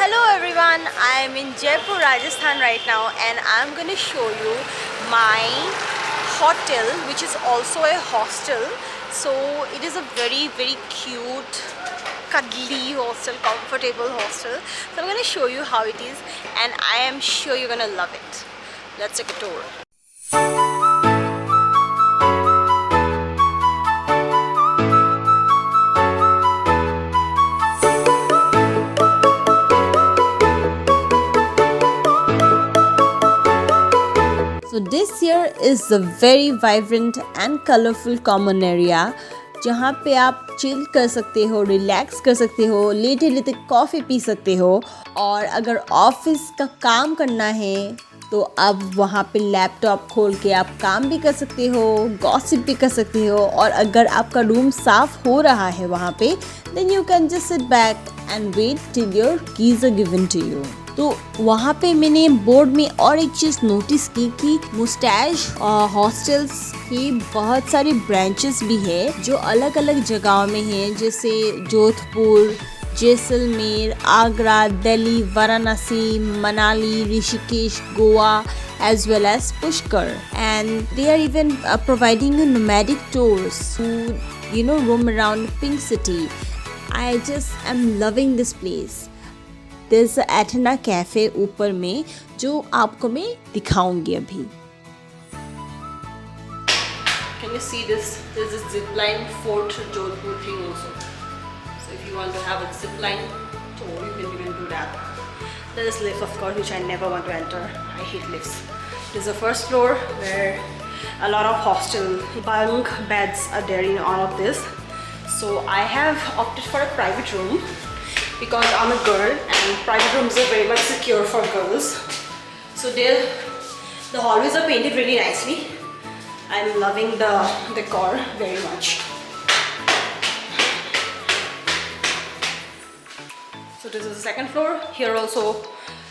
Hello everyone, I am in Jaipur, Rajasthan right now and I'm going to show you my hotel, which is also a hostel. So it is a very cute, cuddly hostel, comfortable hostel. So I'm going to show you how it is and I am sure you're going to love it. Let's take a tour. So this here is the very vibrant and colorful common area जहाँ पे आप chill कर सकते हो, relax कर सकते हो, लेटे लेटे कॉफ़ी पी सकते हो और अगर ऑफिस का काम करना है तो आप वहाँ पे लैपटॉप खोल के आप काम भी कर सकते हो, गॉसिप भी कर सकते हो और अगर आपका रूम साफ हो रहा है वहाँ पे then you can just sit back and wait till your keys are given to you. तो वहाँ पे मैंने बोर्ड में और एक चीज़ नोटिस की कि मुस्टैश हॉस्टल्स की बहुत सारी ब्रांचेस भी है जो अलग अलग जगहों में हैं, जैसे Jodhpur, Jaisalmer, Agra, Delhi, Varanasi, Manali, Rishikesh, Goa as well as Pushkar, and they are even providing you nomadic tours to roam around Pink City. I just am loving this place. There's a Athena Cafe ऊपर में जो आपको मैं दिखाऊंगी अभी. Can you see this? There's a zipline Fort Jodhpur thing also. So if you want to have a zipline tour, you can even do that. There is lift, of course, which I never want to enter. I hate lifts. This is the first floor where a lot of hostel bunk beds are there in all of this. So I have opted for a private room because I'm a girl and private rooms are very much secure for girls. So there, the hallways are painted really nicely. I'm loving the decor very much. So this is the second floor. Here also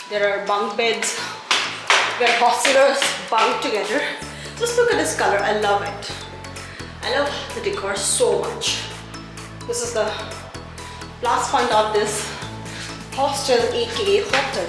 there are bunk beds where hostelers bunk together. Just look at this color, I love it. I love the decor so much. This is the last point of this hostel, aka hotel.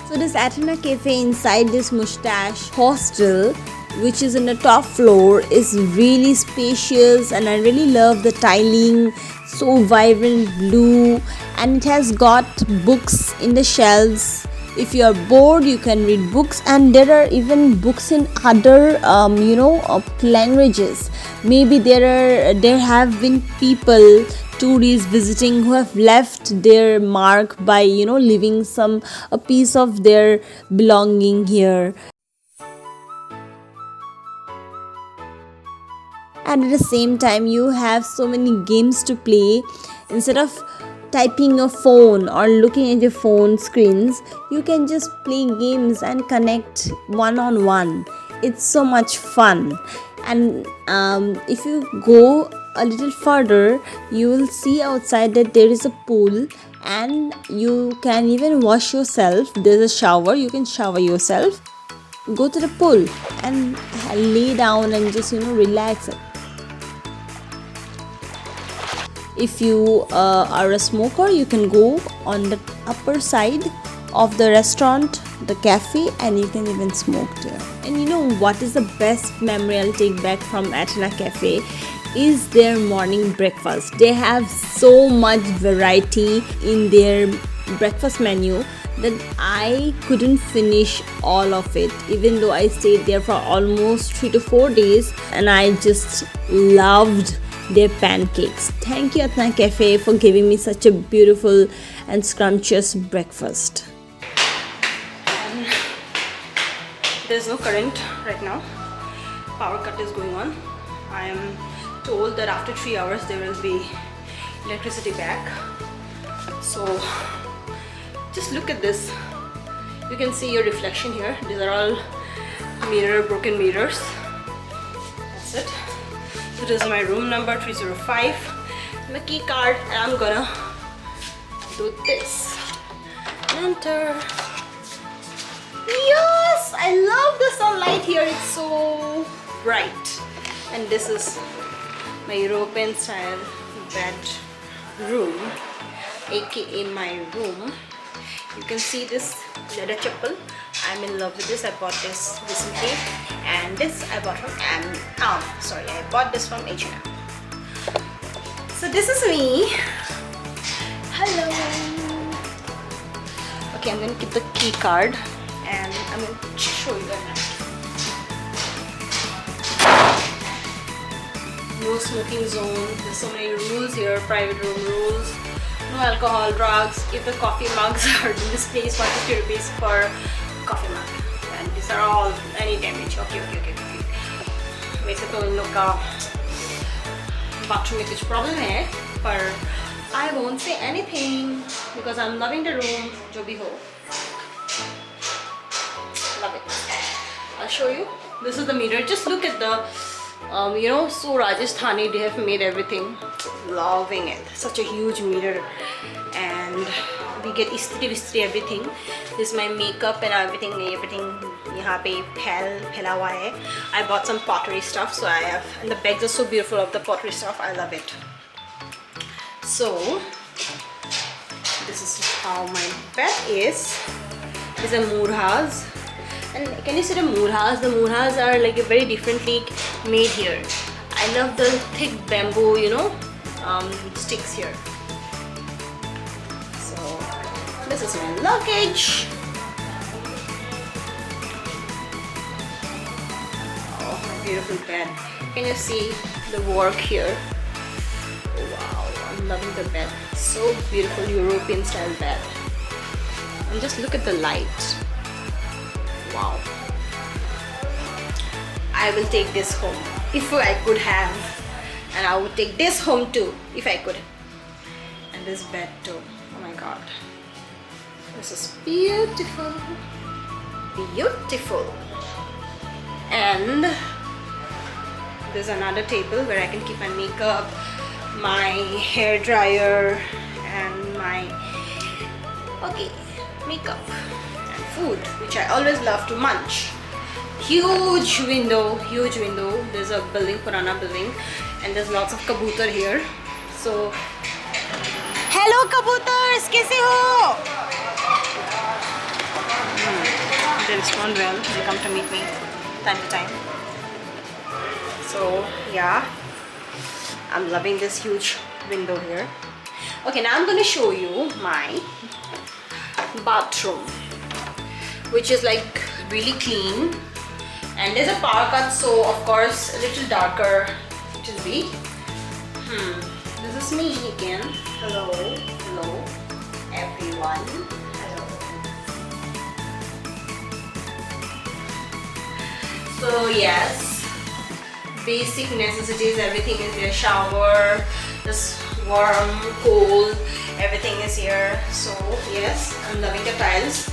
So this Athena Cafe inside this Mustache hostel, which is in the top floor, is really spacious and I really love the tiling, so vibrant blue, and it has got books in the shelves. If you are bored, you can read books, and there are even books in other languages. Maybe there have been people, tourists visiting, who have left their mark by leaving a piece of their belonging here. And at the same time you have so many games to play. Instead of typing your phone or looking at your phone screens, you can just play games and connect one-on-one. It's so much fun. And if you go a little further, you will see outside that there is a pool and you can even wash yourself. There's a shower, you can shower yourself. Go to the pool and lay down and just relax. If you are a smoker, you can go on the upper side of the restaurant, the cafe, and you can even smoke there. And you know what is the best memory I'll take back from Athena Cafe is their morning breakfast. They have so much variety in their breakfast menu that I couldn't finish all of it, even though I stayed there for almost 3 to 4 days, and I just loved their pancakes. Thank you Athena Cafe for giving me such a beautiful and scrumptious breakfast. And there's no current right now. Power cut is going on. I am told that after 3 hours there will be electricity back. So just look at this. You can see your reflection here. These are all broken mirrors. That's it. So this is my room number 305. My key card, and I'm gonna do this. Enter. Yes, I love the sunlight here. It's so bright. And this is my European style bedroom. aka my room. You can see this leather chappal. I'm in love with this. I bought this recently, and this I bought from I bought this from H&M. So this is me. Hello. Okay, I'm gonna keep the key card and I'm gonna show you that. No smoking zone. There's so many rules here. Private room rules. No alcohol, drugs. If the coffee mugs are in this place, 150 rupees per coffee mug. And these are all any damage. Okay. वैसे तो इन लोग का bathroom में कुछ problem है, पर I won't say anything because I'm loving the room. जो भी हो, love it. I'll show you. This is the mirror. Just look at the so Rajasthani, they have made everything. Loving it. Such a huge mirror, and we get istri everything. This is my makeup and everything. यहाँ पे फैला हुआ है. I bought some pottery stuff, so I have, and the bags are so beautiful of the pottery stuff. I love it. So this is how my bed is. It's a Murhas. And can you see the Murhas? The Murhas are like a very differently made here. I love the thick bamboo, sticks here. So this is my luggage. Oh, my beautiful bed. Can you see the work here? Wow, I'm loving the bed. So beautiful European style bed. And just look at the light. Wow. I will take this home if I could have, and I would take this home too if I could, and this bed too. Oh my god, this is beautiful. And there's another table where I can keep my makeup, my hair dryer, and my makeup and food, which I always love to munch. Huge window. There's a building, Purana building, and there's lots of kabutar here. So hello kabutars, kaise ho? They respond well. They come to meet me time to time. So yeah, I'm loving this huge window here. Okay, now I'm going to show you my bathroom, which is like really clean, and there's a power cut, so of course a little darker it will be. This is me again. Hello everyone. Hello. So yes, basic necessities, everything is there. Shower, this warm, cold, everything is here. So yes, I'm loving the tiles.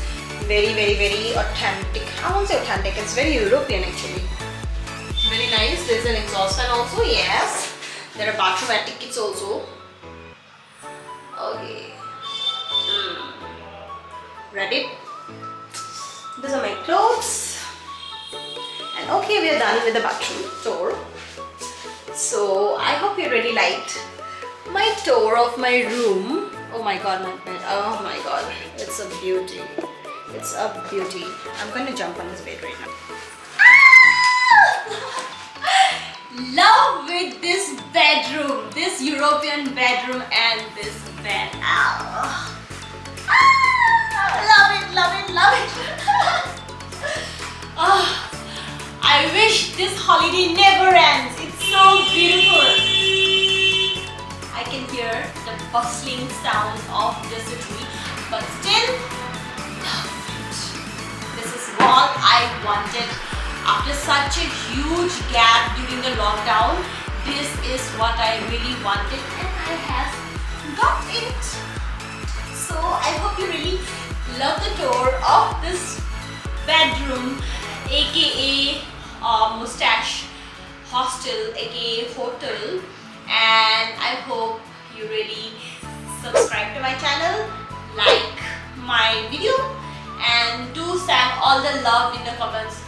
Very authentic. I won't say authentic, it's very European actually. Very nice. There's an exhaust fan also. Yes, there are bathroom etiquettes also. Okay. Ready? These are my clothes. And okay, we are done with the bathroom tour. So I hope you really liked my tour of my room. Oh my god, my bed. Oh my god, it's a beauty. It's a beauty. I'm going to jump on this bed right now. Love with this bedroom, this European bedroom, and this bed. Love it. I wish this holiday never ends. It's so beautiful. I can hear the bustling sound of the city, but still, this is what I wanted. After such a huge gap during the lockdown, this is what I really wanted, and I have got it. So I hope you really love the tour of this bedroom, aka Mustache Hostel, aka hotel, and I hope you really subscribe to my channel, like my video, and do send all the love in the comments